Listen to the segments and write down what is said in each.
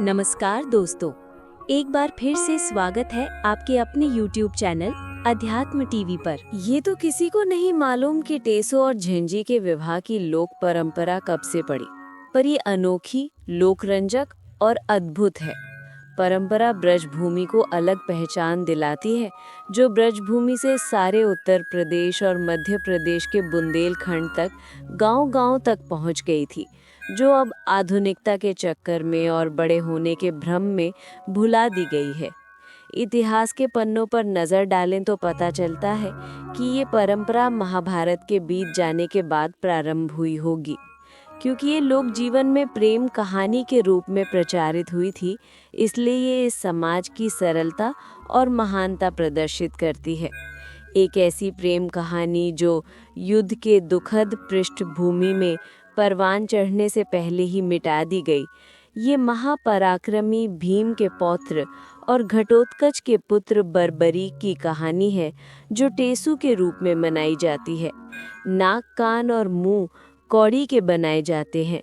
नमस्कार दोस्तों, एक बार फिर से स्वागत है आपके अपने YouTube चैनल अध्यात्म टीवी पर। ये तो किसी को नहीं मालूम कि टेसो और झिंझी के विवाह की लोक परंपरा कब से पड़ी, पर ये अनोखी, लोकरंजक और अद्भुत है। परंपरा ब्रजभूमि को अलग पहचान दिलाती है, जो ब्रजभूमि से सारे उत्तर प्रदेश और मध्य प्रदेश के बुंदेलखंड तक गांव-गांव तक पहुंच गई थी, जो अब आधुनिकता के चक्कर में और बड़े होने के भ्रम में भुला दी गई है। इतिहास के पन्नों पर नजर डालें तो पता चलता है कि ये परंपरा महाभारत के बीत जाने के बाद प्रारंभ हुई होगी, क्योंकि ये लोक जीवन में प्रेम कहानी के रूप में प्रचारित हुई थी। इसलिए ये इस समाज की सरलता और महानता प्रदर्शित करती है। एक ऐसी प्रेम कहानी जो युद्ध के दुखद पृष्ठभूमि में परवान चढ़ने से पहले ही मिटा दी गई। ये महापराक्रमी भीम के पौत्र और घटोत्कच के पुत्र बर्बरीक की कहानी है, जो टेसू के रूप में मनाई जाती है। नाक, कान और मुंह कौड़ी के बनाए जाते हैं,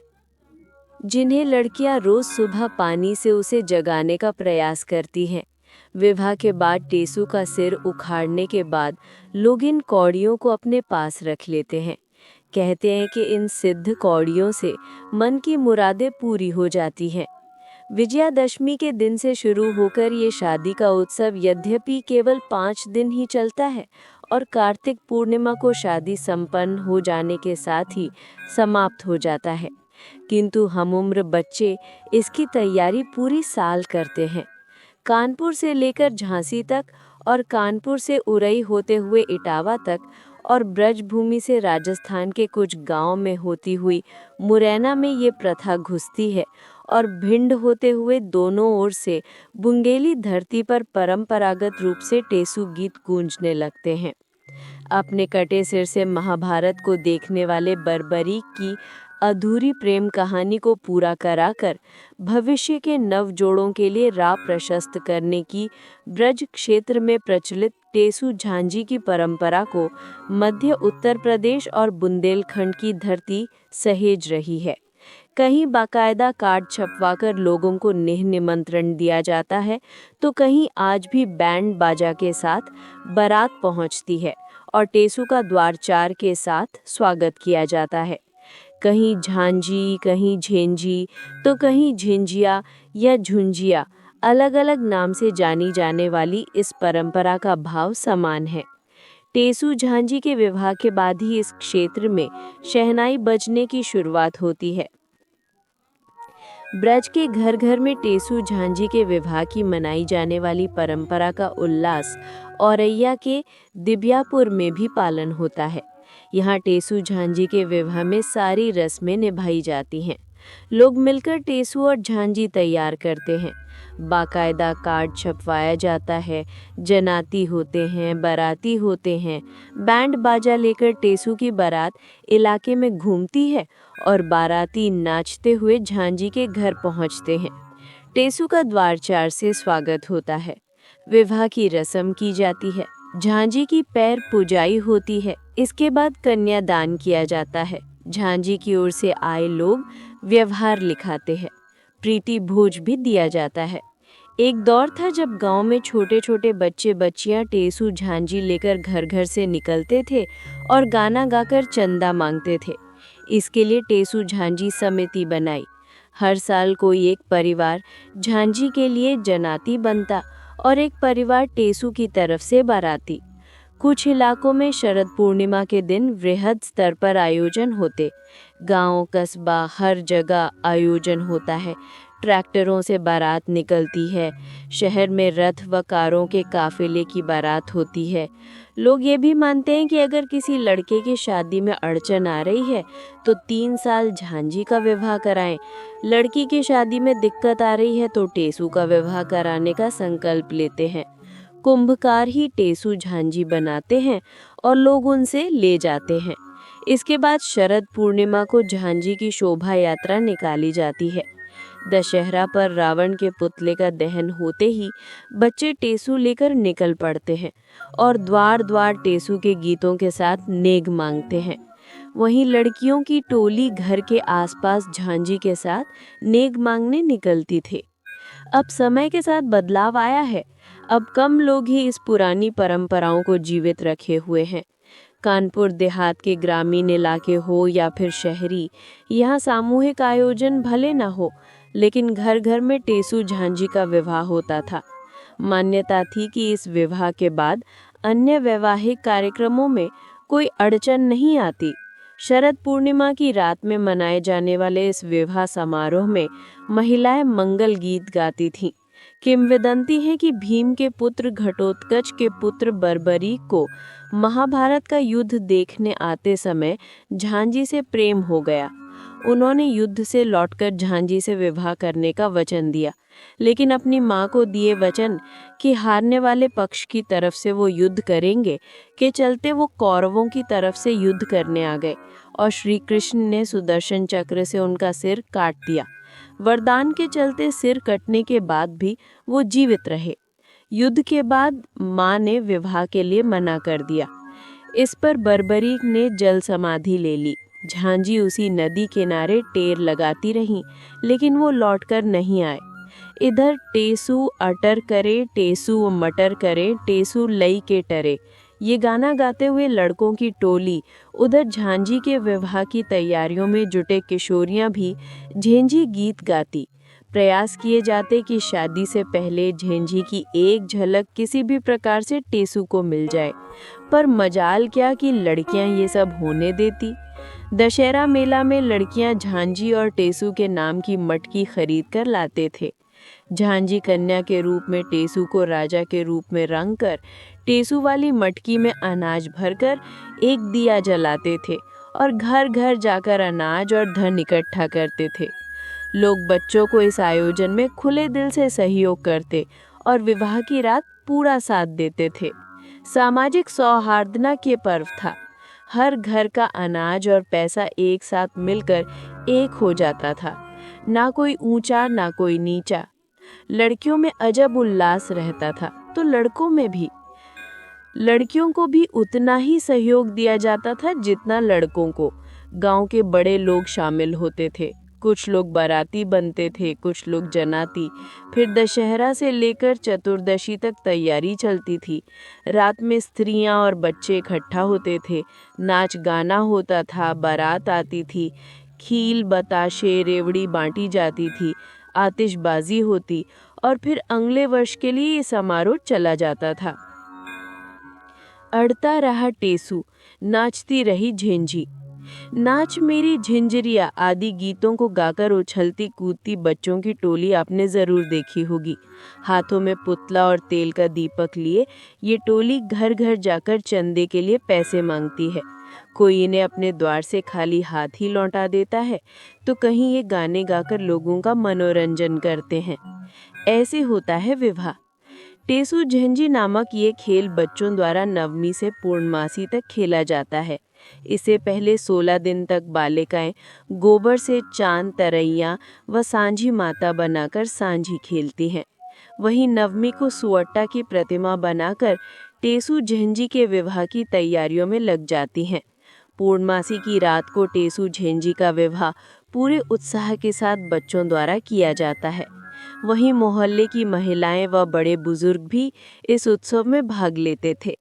जिन्हें लड़कियां रोज सुबह पानी से उसे जगाने का प्रयास करती हैं। विवाह के बाद टेसू का सिर उखाड़ने के बाद लोग इन कौड़ियों को अपने पास रख लेते हैं। कहते हैं कि इन सिद्ध कौड़ियों से मन की मुरादें पूरी हो जाती हैं। विजयादशमी के दिन से शुरू होकर ये शादी का उत्सव यद्यपि केवल 5 दिन ही चलता है और कार्तिक पूर्णिमा को शादी संपन्न हो जाने के साथ ही समाप्त हो जाता है, किंतु हमउम्र बच्चे इसकी तैयारी पूरी साल करते हैं। कानपुर से लेकर झांसी तक और कानपुर से उरई होते हुए इटावा तक और ब्रजभूमि से राजस्थान के कुछ गांव में होती हुई मुरैना में ये प्रथा घुसती है और भिंड होते हुए दोनों ओर से बुंगेली धरती पर परंपरागत रूप से टेसू गीत गूंजने लगते हैं। अपने कटे सिर से महाभारत को देखने वाले बर्बरीक की अधूरी प्रेम कहानी को पूरा कराकर भविष्य के नवजोड़ों के लिए राह प्रशस्त करने की ब्रज क्षेत्र में प्रचलित टेसू झांझी की परंपरा को मध्य उत्तर प्रदेश और बुंदेलखंड की धरती सहेज रही है। कहीं बाकायदा कार्ड छपवाकर लोगों को निमंत्रण दिया जाता है, तो कहीं आज भी बैंड बाजा के साथ बारात पहुंचती है और टेसू का द्वारचार के साथ स्वागत किया जाता है। कहीं झांझी, कहीं झेंझी, तो कहीं झिंझिया या झुंझिया, अलग अलग नाम से जानी जाने वाली इस परंपरा का भाव समान है। टेसू झांझी के विवाह के बाद ही इस क्षेत्र में शहनाई बजने की शुरुआत होती है। ब्रज के घर घर में टेसू झांझी के विवाह की मनाई जाने वाली परंपरा का उल्लास औरैया के दिब्यापुर में भी पालन होता है। यहाँ टेसू झांझी के विवाह में सारी रस्में निभाई जाती हैं। लोग मिलकर टेसू और झांझी तैयार करते हैं। बाकायदा कार्ड छपवाया जाता है, जनाती होते हैं, बाराती होते हैं। बैंड बाजा लेकर टेसू की बारात इलाके में घूमती है और बाराती नाचते हुए झांझी के घर पहुंचते हैं। टेसू का द्वारचार से स्वागत होता है। विवाह की रस्म की जाती है। झांझी की पैर पूजाई होती है। इसके बाद कन्यादान किया जाता है। झांझी की ओर से आए लोग व्यवहार लिखाते हैं। प्रीति भोज भी दिया जाता है। एक दौर था जब गांव में छोटे छोटे बच्चे बच्चियां टेसू झांझी लेकर घर घर से निकलते थे और गाना गाकर चंदा मांगते थे। इसके लिए टेसू झांझी समिति बनाई। हर साल कोई एक परिवार झांझी के लिए जनाती बनता और एक परिवार टेसू की तरफ से बाराती। कुछ इलाकों में शरद पूर्णिमा के दिन वृहद स्तर पर आयोजन होते। गांव, कस्बा, हर जगह आयोजन होता है। ट्रैक्टरों से बारात निकलती है। शहर में रथ व कारों के काफिले की बारात होती है। लोग ये भी मानते हैं कि अगर किसी लड़के की शादी में अड़चन आ रही है तो 3 साल झांझी का विवाह कराएं। लड़की की शादी में दिक्कत आ रही है तो टेसू का विवाह कराने का संकल्प लेते हैं। कुंभकार ही टेसू झांझी बनाते हैं और लोग उनसे ले जाते हैं। इसके बाद शरद पूर्णिमा को झांझी की शोभा यात्रा निकाली जाती है। दशहरा पर रावण के पुतले का दहन होते ही बच्चे टेसू लेकर निकल पड़ते हैं और द्वार द्वार टेसू के गीतों के साथ नेग मांगते हैं। वहीं लड़कियों की टोली घर के आसपास झांझी के साथ नेग मांगने निकलती थी। अब समय के साथ बदलाव आया है। अब कम लोग ही इस पुरानी परंपराओं को जीवित रखे हुए हैं। कानपुर देहात के ग्रामीण इलाके हो या फिर शहरी, यहाँ सामूहिक आयोजन भले न हो, लेकिन घर घर में टेसू झांझी का विवाह होता था। मान्यता थी कि इस विवाह के बाद अन्य वैवाहिक कार्यक्रमों में कोई अड़चन नहीं आती। शरद पूर्णिमा की रात में मनाए जाने वाले इस विवाह समारोह में महिलाएं मंगल गीत गाती थीं। किंवदंती है कि भीम के पुत्र घटोत्कच के पुत्र बर्बरीक को महाभारत का युद्ध देखने आते समय झांझी से प्रेम हो गया। उन्होंने युद्ध से लौटकर झांझी से विवाह करने का वचन दिया, लेकिन अपनी मां को दिए वचन कि हारने वाले पक्ष की तरफ से वो युद्ध करेंगे के चलते वो कौरवों की तरफ से युद्ध करने आ गए और श्री कृष्ण ने सुदर्शन चक्र से उनका सिर काट दिया। वरदान के चलते सिर कटने के बाद भी वो जीवित रहे। युद्ध के बाद मां ने विवाह के लिए मना कर दिया। इस पर बर्बरीक ने जल समाधि ले ली। झांझी उसी नदी किनारे टेर लगाती रहीं, लेकिन वो लौटकर नहीं आए। इधर टेसू अटर करे, टेसू मटर करे, टेसू लई के टरे, ये गाना गाते हुए लड़कों की टोली उधर झांझी के विवाह की तैयारियों में जुटे किशोरियां भी झेंझी गीत गाती। प्रयास किए जाते कि शादी से पहले झेंझी की एक झलक किसी भी प्रकार से टेसू को मिल जाए, पर मजाल क्या कि लड़कियां ये सब होने देती। दशहरा मेला में लड़कियां झांझी और टेसू के नाम की मटकी खरीद कर लाते थे। झांझी कन्या के रूप में टेसू को राजा के रूप में रंग कर टेसू वाली मटकी में अनाज भरकर एक दिया जलाते थे और घर घर जाकर अनाज और धन इकट्ठा करते थे। लोग बच्चों को इस आयोजन में खुले दिल से सहयोग करते और विवाह की रात पूरा साथ देते थे। सामाजिक सौहार्दना के पर्व था। हर घर का अनाज और पैसा एक साथ मिलकर एक हो जाता था। ना कोई ऊंचा ना कोई नीचा। लड़कियों में अजब उल्लास रहता था, तो लड़कों में भी। लड़कियों को भी उतना ही सहयोग दिया जाता था जितना लड़कों को। गांव के बड़े लोग शामिल होते थे। कुछ लोग बाराती बनते थे, कुछ लोग जनाती। फिर दशहरा से लेकर चतुर्दशी तक तैयारी चलती थी। रात में स्त्रियां और बच्चे इकट्ठा होते थे। नाच गाना होता था, बारात आती थी, खील बताशे रेवड़ी बांटी जाती थी, आतिशबाजी होती और फिर अगले वर्ष के लिए ये समारोह चला जाता था। अड़ता रहा टेसू, नाचती रही झेंझी। नाच मेरी झिंझरिया आदि गीतों को गाकर उछलती कूदती बच्चों की टोली आपने जरूर देखी होगी। हाथों में पुतला और तेल का दीपक लिए ये टोली घर घर जाकर चंदे के लिए पैसे मांगती है। कोई इन्हें अपने द्वार से खाली हाथ ही लौटा देता है, तो कहीं ये गाने गाकर लोगों का मनोरंजन करते हैं। ऐसे होता है विवाह। टेसू झंझी नामक ये खेल बच्चों द्वारा नवमी से पूर्णमासी तक खेला जाता है। इससे पहले 16 दिन तक बालिकाएं गोबर से चांद तरैया व सांझी माता बनाकर सांझी खेलती हैं। वहीं नवमी को सुअट्टा की प्रतिमा बनाकर टेसू झंझी के विवाह की तैयारियों में लग जाती हैं। पूर्णमासी की रात को टेसू झंझी का विवाह पूरे उत्साह के साथ बच्चों द्वारा किया जाता है। वहीं मोहल्ले की महिलाएं व बड़े बुजुर्ग भी इस उत्सव में भाग लेते थे।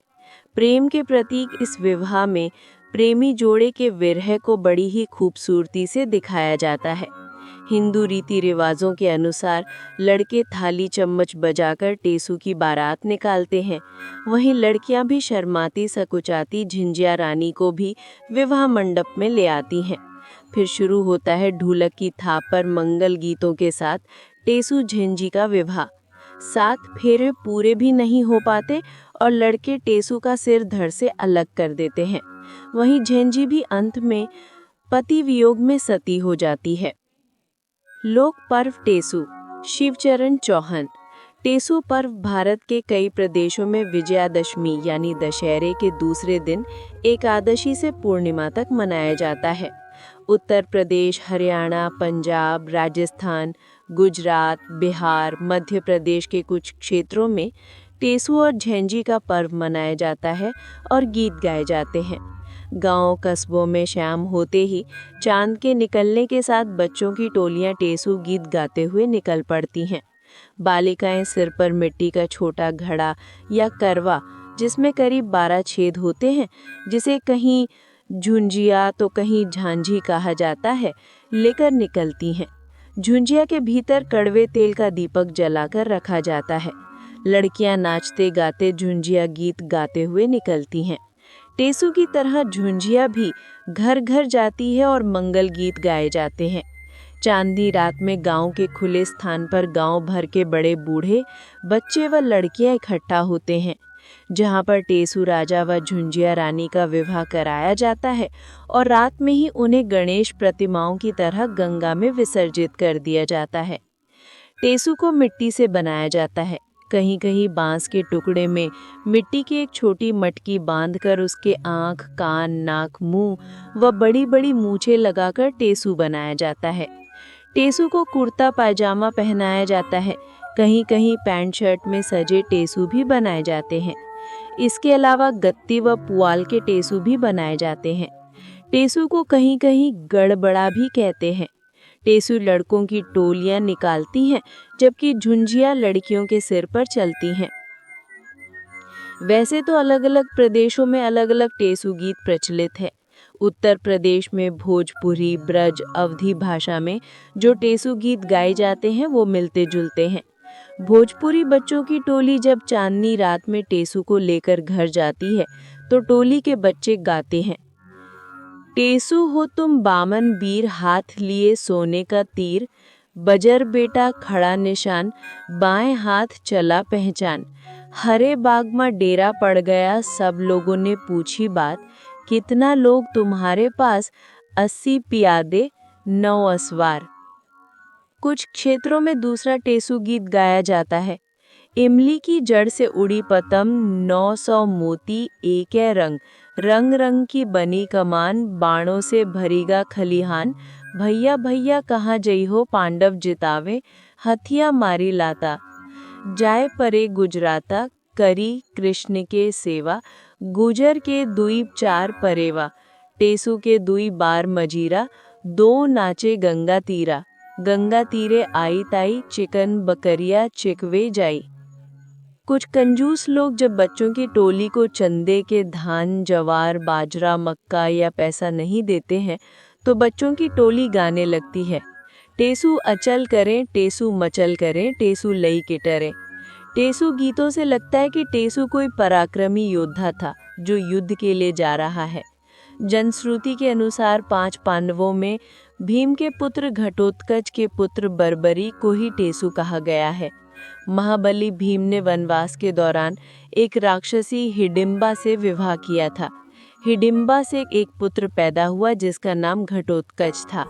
प्रेम के प्रतीक इस विवाह में प्रेमी जोड़े के विरह को बड़ी ही खूबसूरती से दिखाया जाता है। हिंदू रीति रिवाजों के अनुसार लड़के थाली चम्मच बजाकर टेसू की बारात निकालते हैं। वहीं लड़कियां भी शर्माती सकुचाती झिंझिया रानी को भी विवाह मंडप में ले आती हैं। फिर शुरू होता है ढोलक की थाप पर मंगल गीतों के साथ टेसू झिंझी का विवाह। 7 फेरे पूरे भी नहीं हो पाते और लड़के टेसू का सिर धड़ से अलग कर देते हैं। वहीं झिंझी भी अंत में पति वियोग में सती हो जाती है। लोक पर्व टेसू। शिवचरण चौहान। टेसू पर्व भारत के कई प्रदेशों में विजयादशमी यानी दशहरे के दूसरे दिन एकादशी से पूर्णिमा तक मनाया जाता है। उत्तर प्रदेश, हरियाणा, पंजाब, राजस्थान, गुजरात, बिहार, मध्य प्रदेश के कुछ क्षेत्रों में टेसू और झेंझी का पर्व मनाया जाता है और गीत गाए जाते हैं। गांव कस्बों में शाम होते ही चांद के निकलने के साथ बच्चों की टोलियां टेसू गीत गाते हुए निकल पड़ती हैं। बालिकाएं सिर पर मिट्टी का छोटा घड़ा या करवा, जिसमें करीब 12 छेद होते हैं, जिसे कहीं झुंझिया तो कहीं झांझी कहा जाता है, लेकर निकलती हैं। झुंझिया के भीतर कड़वे तेल का दीपक जलाकर रखा जाता है। लड़कियां नाचते गाते झुंझिया गीत गाते हुए निकलती हैं। टेसू की तरह झुंझिया भी घर घर जाती है और मंगल गीत गाए जाते हैं। चांदनी रात में गांव के खुले स्थान पर गांव भर के बड़े बूढ़े, बच्चे व लड़कियां इकट्ठा होते हैं, जहां पर टेसू राजा व झुंझिया रानी का विवाह कराया जाता है और रात में ही उन्हें गणेश प्रतिमाओं की तरह गंगा में विसर्जित कर दिया जाता है। टेसू को मिट्टी से बनाया जाता है। कहीं कहीं बांस के टुकड़े में मिट्टी की एक छोटी मटकी बांधकर उसके आँख, कान, नाक, मुंह व बड़ी बड़ी मूछें लगाकर टेसू बनाया जाता है। टेसू को कुर्ता पायजामा पहनाया जाता है। कहीं कहीं पैंट शर्ट में सजे टेसू भी बनाए जाते हैं। इसके अलावा गत्ती व पुआल के टेसू भी बनाए जाते हैं। टेसू को कहीं कहीं गड़बड़ा भी कहते हैं। टेसू लड़कों की टोलियां निकालती हैं, जबकि झुंझिया लड़कियों के सिर पर चलती हैं। वैसे तो अलग अलग प्रदेशों में अलग अलग टेसू गीत प्रचलित है। उत्तर प्रदेश में भोजपुरी, ब्रज, अवधी भाषा में जो टेसू गीत गाए जाते हैं वो मिलते जुलते हैं। भोजपुरी बच्चों की टोली जब चांदनी रात में टेसू को लेकर घर जाती है तो टोली के बच्चे गाते हैं, टेसू हो तुम बामन वीर, हाथ लिए सोने का तीर, बजर बेटा खड़ा निशान, बाएं हाथ चला पहचान। हरे बाग में डेरा पड़ गया, सब लोगों ने पूछी बात, कितना लोग तुम्हारे पास, 80 पियादे 9 असवार। कुछ क्षेत्रों में दूसरा टेसू गीत गाया जाता है। इमली की जड़ से उड़ी पतंग, 900 मोती एक है रंग, रंग रंग की बनी कमान, बाणों से भरीगा खलिहान, भैया भैया कहाँ जई हो, पांडव जितावे, हथिया मारी लाता, जाए परे गुजराता, करी कृष्ण के सेवा, गुजर के दुई 4 परेवा, टेसू के दुई बार मजीरा, 2 नाचे गंगा तीरा, गंगा तीरे आई ताई, चिकन बकरिया चिकवे जाई। कुछ कंजूस लोग जब बच्चों की टोली को चंदे के धान, जवार, बाजरा, मक्का या पैसा नहीं देते हैं तो बच्चों की टोली गाने लगती है, टेसू अचल करें, टेसू मचल करें, टेसू लई के टरे। टेसू गीतों से लगता है कि टेसू कोई पराक्रमी योद्धा था जो युद्ध के लिए जा रहा है। जनश्रुति के अनुसार 5 पांडवों में भीम के पुत्र घटोत्कच के पुत्र बर्बरी को ही टेसू कहा गया है। महाबली भीम ने वनवास के दौरान एक राक्षसी हिडिंबा से विवाह किया था। हिडिंबा से एक पुत्र पैदा हुआ जिसका नाम घटोत्कच था।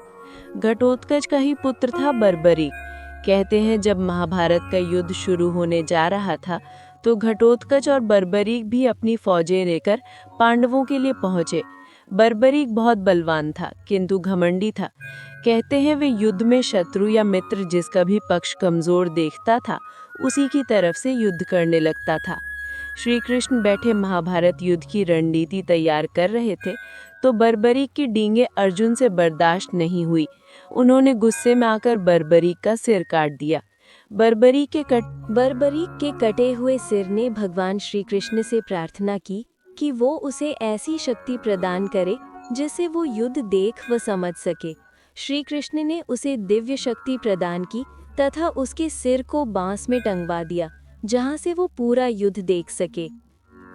घटोत्कच का ही पुत्र था बर्बरीक। कहते हैं जब महाभारत का युद्ध शुरू होने जा रहा था तो घटोत्कच और बर्बरीक भी अपनी फौजें लेकर पांडवों के लिए पहुंचे। बर्बरीक बहुत बलवान था किंतु घमंडी था। कहते हैं वे युद्ध में शत्रु या मित्र जिसका भी पक्ष कमजोर देखता था उसी की तरफ से युद्ध करने लगता था। श्री कृष्ण बैठे महाभारत युद्ध की रणनीति तैयार कर रहे थे तो बर्बरीक की डींगे अर्जुन से बर्दाश्त नहीं हुई। उन्होंने गुस्से में आकर बर्बरीक का सिर काट दिया। बर्बरीक के कटे हुए सिर ने भगवान श्री कृष्ण से प्रार्थना की कि वो उसे ऐसी शक्ति प्रदान करे जिससे वो युद्ध देख व समझ सके। श्री कृष्ण ने उसे दिव्य शक्ति प्रदान की तथा उसके सिर को बांस में टंगवा दिया जहां से वो पूरा युद्ध देख सके।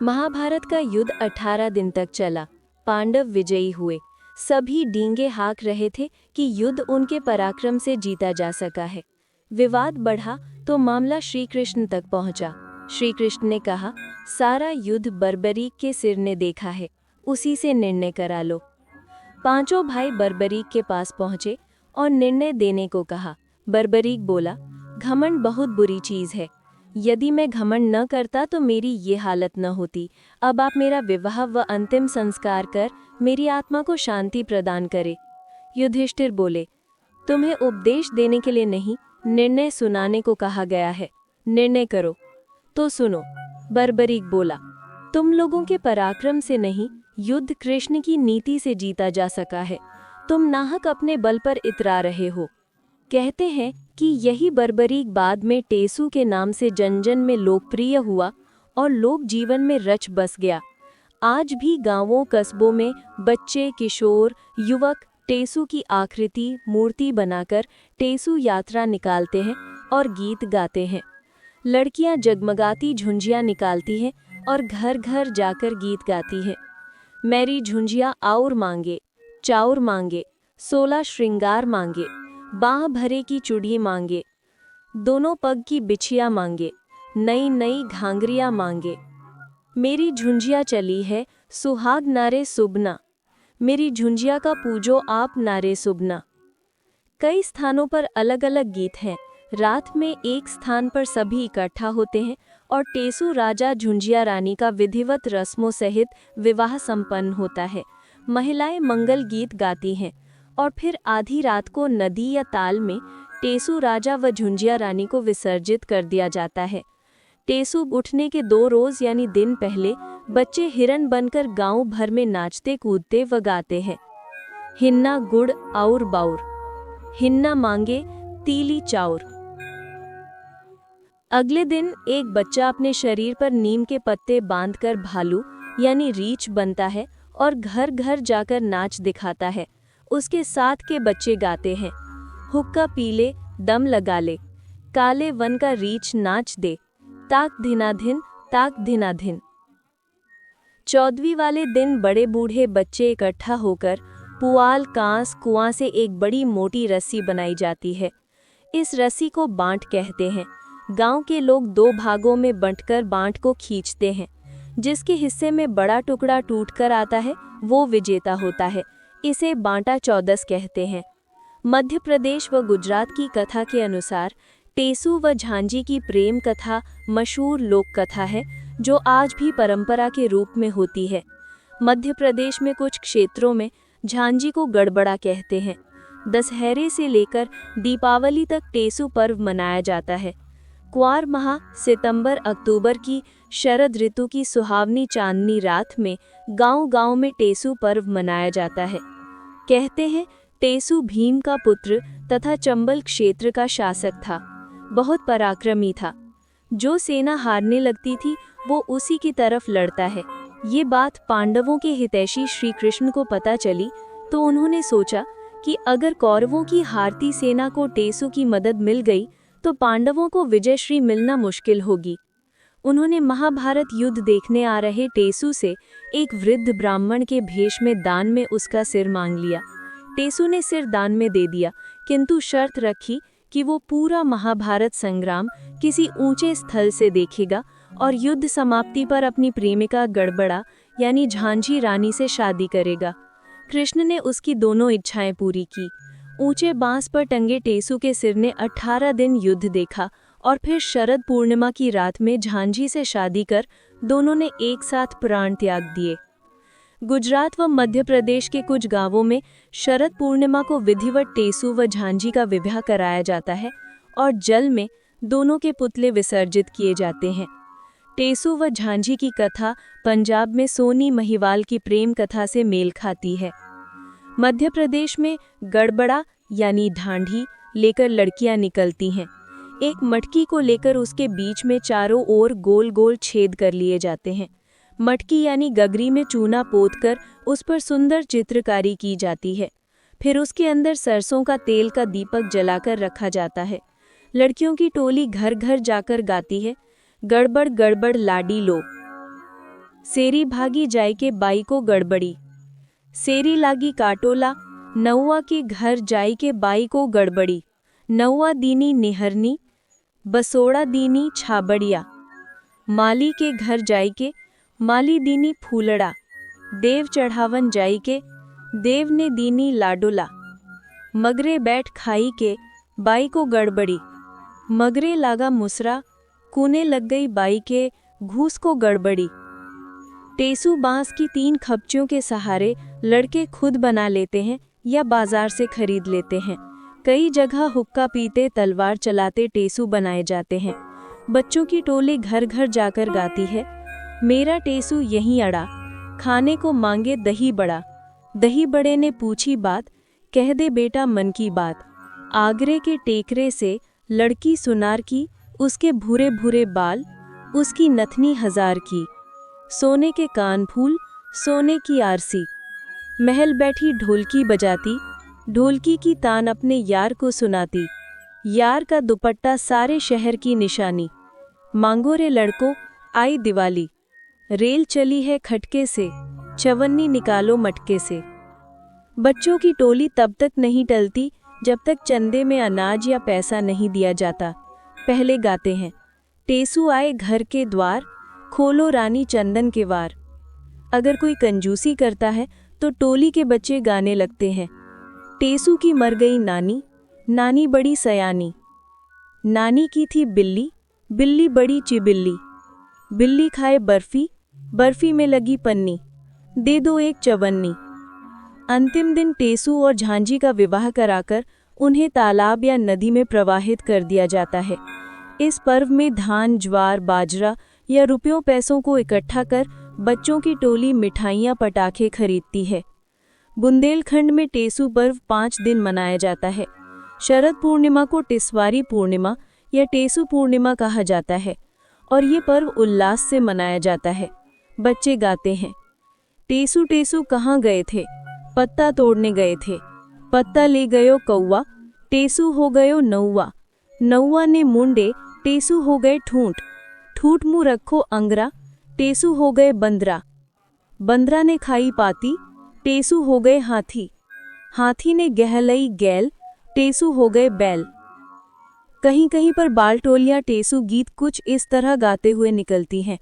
महाभारत का युद्ध 18 दिन तक चला। पांडव विजयी हुए। सभी डींगे हाँक रहे थे कि युद्ध उनके पराक्रम से जीता जा सका है। विवाद बढ़ा तो मामला श्री कृष्ण तक पहुंचा। श्री कृष्ण ने कहा, सारा युद्ध बर्बरीक के सिर ने देखा है, उसी से निर्णय करा लो। पांचों भाई बर्बरीक के पास पहुंचे और निर्णय देने को कहा। बर्बरीक बोला, घमंड बहुत बुरी चीज है। यदि मैं घमंड न करता तो मेरी ये हालत न होती। अब आप मेरा विवाह व अंतिम संस्कार कर मेरी आत्मा को शांति प्रदान करे। युधिष्ठिर बोले, तुम्हें उपदेश देने के लिए नहीं, निर्णय सुनाने को कहा गया है। निर्णय करो। तो सुनो। बर्बरीक बोला, तुम लोगों के पराक्रम से नहीं, युद्ध कृष्ण की नीति से जीता जा सका है। तुम नाहक अपने बल पर इतरा रहे हो। कहते हैं कि यही बर्बरीक बाद में टेसू के नाम से जन जन में लोकप्रिय हुआ और लोक जीवन में रच बस गया। आज भी गांवों कस्बों में बच्चे, किशोर, युवक टेसू की आकृति मूर्ति बनाकर टेसू यात्रा निकालते हैं और गीत गाते हैं। लड़कियां जगमगाती झुंझियां निकालती हैं और घर घर जाकर गीत गाती हैं। मेरी झुंझिया आउर मांगे, चाउर मांगे, 16 श्रृंगार मांगे, बाह भरे की चूड़ी मांगे, दोनों पग की बिछिया मांगे, नई नई घांगरिया मांगे। मेरी झुंझिया चली है सुहाग नारे सुबना, मेरी झुंझिया का पूजो आप नारे सुबना। कई स्थानों पर अलग अलग गीत हैं। रात में एक स्थान पर सभी इकट्ठा होते हैं और टेसू राजा झुंझिया रानी का विधिवत रस्मों सहित विवाह संपन्न होता है। महिलाएं मंगल गीत गाती हैं और फिर आधी रात को नदी या ताल में टेसू राजा व झुंझिया रानी को विसर्जित कर दिया जाता है। टेसू उठने के 2 रोज यानी दिन पहले बच्चे हिरन बनकर गांव भर में नाचते कूदते व गाते हैं। हिन्ना गुड़ और बाउर, हिन्ना मांगे तीली चाउर। अगले दिन एक बच्चा अपने शरीर पर नीम के पत्ते बांधकर भालू यानी रीछ बनता है और घर घर जाकर नाच दिखाता है। उसके साथ के बच्चे गाते हैं, हुक्का पीले दम लगा ले, काले वन का रीछ नाच दे, ताक धिनाधिन ताक धिनाधिन। 14वीं वाले दिन बड़े बूढ़े बच्चे इकट्ठा होकर पुआल कांस कुआं से एक बड़ी मोटी रस्सी बनाई जाती है। इस रस्सी को बांट कहते हैं। गांव के लोग 2 भागों में बंटकर बांट को खींचते हैं। जिसके हिस्से में बड़ा टुकड़ा टूटकर आता है वो विजेता होता है। इसे बांटा चौदस कहते हैं। मध्य प्रदेश व गुजरात की कथा के अनुसार टेसू व झांझी की प्रेम कथा मशहूर लोक कथा है जो आज भी परंपरा के रूप में होती है। मध्य प्रदेश में कुछ क्षेत्रों में झांझी को गड़बड़ा कहते हैं। दशहरे से लेकर दीपावली तक टेसू पर्व मनाया जाता है। क्वार माह सितंबर अक्टूबर की शरद ऋतु की सुहावनी चांदनी रात में गांव-गांव में टेसू पर्व मनाया जाता है। कहते हैं टेसू भीम का पुत्र तथा चंबल क्षेत्र का शासक था। बहुत पराक्रमी था। जो सेना हारने लगती थी वो उसी की तरफ लड़ता है। ये बात पांडवों के हितैषी श्री कृष्ण को पता चली तो उन्होंने सोचा कि अगर कौरवों की हारती सेना को टेसू की मदद मिल गई तो पांडवों को विजयश्री मिलना मुश्किल होगी। उन्होंने महाभारत युद्ध देखने आ रहे टेसू से एक वृद्ध ब्राह्मण के भेष में दान में उसका सिर मांग लिया। टेसू ने सिर दान में दे दिया किंतु शर्त रखी कि वो पूरा महाभारत संग्राम किसी ऊंचे स्थल से देखेगा और युद्ध समाप्ति पर अपनी प्रेमिका गड़बड़ा यानी झांझी रानी से शादी करेगा। कृष्ण ने उसकी दोनों इच्छाएं पूरी की। ऊंचे बांस पर टंगे टेसू के सिर ने 18 दिन युद्ध देखा और फिर शरद पूर्णिमा की रात में झांझी से शादी कर दोनों ने एक साथ प्राण त्याग दिए। गुजरात व मध्य प्रदेश के कुछ गांवों में शरद पूर्णिमा को विधिवत टेसू व झांझी का विवाह कराया जाता है और जल में दोनों के पुतले विसर्जित किए जाते हैं। टेसू व झांझी की कथा पंजाब में सोनी महिवाल की प्रेम कथा से मेल खाती है। मध्य प्रदेश में गड़बड़ा यानी ढांढी लेकर लड़कियां निकलती हैं। एक मटकी को लेकर उसके बीच में चारों ओर गोल गोल छेद कर लिए जाते हैं। मटकी यानी गगरी में चूना पोतकर उस पर सुंदर चित्रकारी की जाती है। फिर उसके अंदर सरसों का तेल का दीपक जलाकर रखा जाता है। लड़कियों की टोली घर घर जाकर गाती है, गड़बड़ गड़बड़ लाडी लो, सेरी भागी जाय के बाई को गड़बड़ी, सेरी लागी काटोला, नौवा के घर जाई के बाई को गड़बड़ी, नौवा दीनी निहरनी, बसोड़ा दीनी छाबड़िया, माली के घर जाई के, माली दीनी फूलड़ा, देव चढ़ावन जाई के, देव ने दीनी लाडोला, मगरे बैठ खाई के, बाई को गड़बड़ी, मगरे लागा मुसरा, कूने लग गई बाई के, घूस को गड़बड़ी। टेसू बांस की 3 खपचियों के सहारे लड़के खुद बना लेते हैं या बाजार से खरीद लेते हैं। कई जगह हुक्का पीते तलवार चलाते टेसू बनाए जाते हैं। बच्चों की टोली घर घर जाकर गाती है, मेरा टेसू यहीं अड़ा, खाने को मांगे दही बड़ा, दही बड़े ने पूछी बात, कह दे बेटा मन की बात, आगरे के टेकरे से लड़की सुनार की, उसके भूरे भूरे बाल, उसकी नथनी हजार की, सोने के कान फूल, सोने की आरसी। महल बैठी ढोलकी बजाती, ढोलकी की तान अपने यार को सुनाती, यार का दुपट्टा सारे शहर की निशानी। मांगो रे लड़को आई दिवाली, रेल चली है खटके से, चवन्नी निकालो मटके से। बच्चों की टोली तब तक नहीं टलती जब तक चंदे में अनाज या पैसा नहीं दिया जाता। पहले गाते हैं, टेसू आए घर के द्वार, खोलो रानी चंदन के वार। अगर कोई कंजूसी करता है तो टोली के बच्चे गाने लगते हैं, टेसू की मर गई नानी, नानी बड़ी सयानी। नानी की थी बिल्ली, बिल्ली बड़ी चिबिल्ली, बिल्ली खाए बर्फी, बर्फी में लगी पन्नी, दे दो एक चवन्नी। अंतिम दिन टेसू और झांझी का विवाह कराकर उन्हें तालाब या नदी में प्रवाहित कर दिया जाता है। इस पर्व में धान, ज्वार, बाजरा या रुपयों पैसों को इकट्ठा कर बच्चों की टोली मिठाइयाँ, पटाखे खरीदती है। बुंदेलखंड में टेसू पर्व 5 दिन मनाया जाता है। शरद पूर्णिमा को टिस्वारी पूर्णिमा या टेसू पूर्णिमा कहा जाता है और ये पर्व उल्लास से मनाया जाता है। बच्चे गाते हैं, टेसू टेसू कहाँ गए थे, पत्ता तोड़ने गए थे, पत्ता ले गयो कौवा, टेसू हो गयो नौवा, नौवा ने मुंडे, टेसू हो गए ठूंठ, ठूठ मुँह रखो अंगरा, टेसू हो गए बंदरा, बंदरा ने खाई पाती, टेसू हो गए हाथी, हाथी ने गहलई गैल, टेसू हो गए बैल। कहीं कहीं पर बाल टोलियां टेसू गीत कुछ इस तरह गाते हुए निकलती हैं,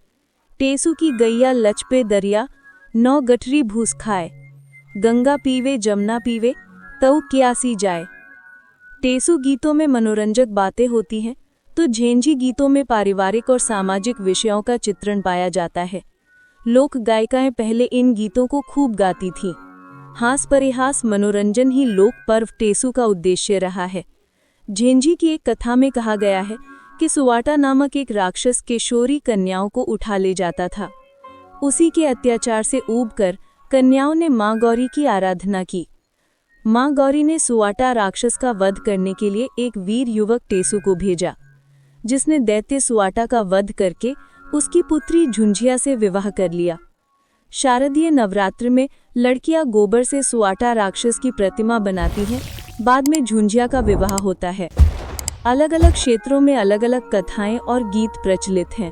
टेसू की गैया लचपे दरिया, 9 गठरी भूस खाए, गंगा पीवे जमुना पीवे, तऊ क्यासी जाए। टेसू गीतों में मनोरंजक बातें होती हैं तो झेंझी गीतों में पारिवारिक और सामाजिक विषयों का चित्रण पाया जाता है। लोक गायिकाएं पहले इन गीतों को खूब गाती थीं। हास परिहास मनोरंजन ही लोक पर्व टेसू का उद्देश्य रहा है। झेंझी की एक कथा में कहा गया है कि सुवाटा नामक एक राक्षस किशोरी कन्याओं को उठा ले जाता था। उसी के अत्याचार से ऊबकर कन्याओं ने मां गौरी की आराधना की। मां गौरी ने सुवाटा राक्षस का वध करने के लिए एक वीर युवक टेसू को भेजा, जिसने दैत्य सुवाटा का वध करके उसकी पुत्री झुंझिया से विवाह कर लिया। शारदीय नवरात्र में लड़कियां गोबर से सुवाटा राक्षस की प्रतिमा बनाती हैं, बाद में झुंझिया का विवाह होता है। अलग अलग क्षेत्रों में अलग अलग कथाएं और गीत प्रचलित हैं।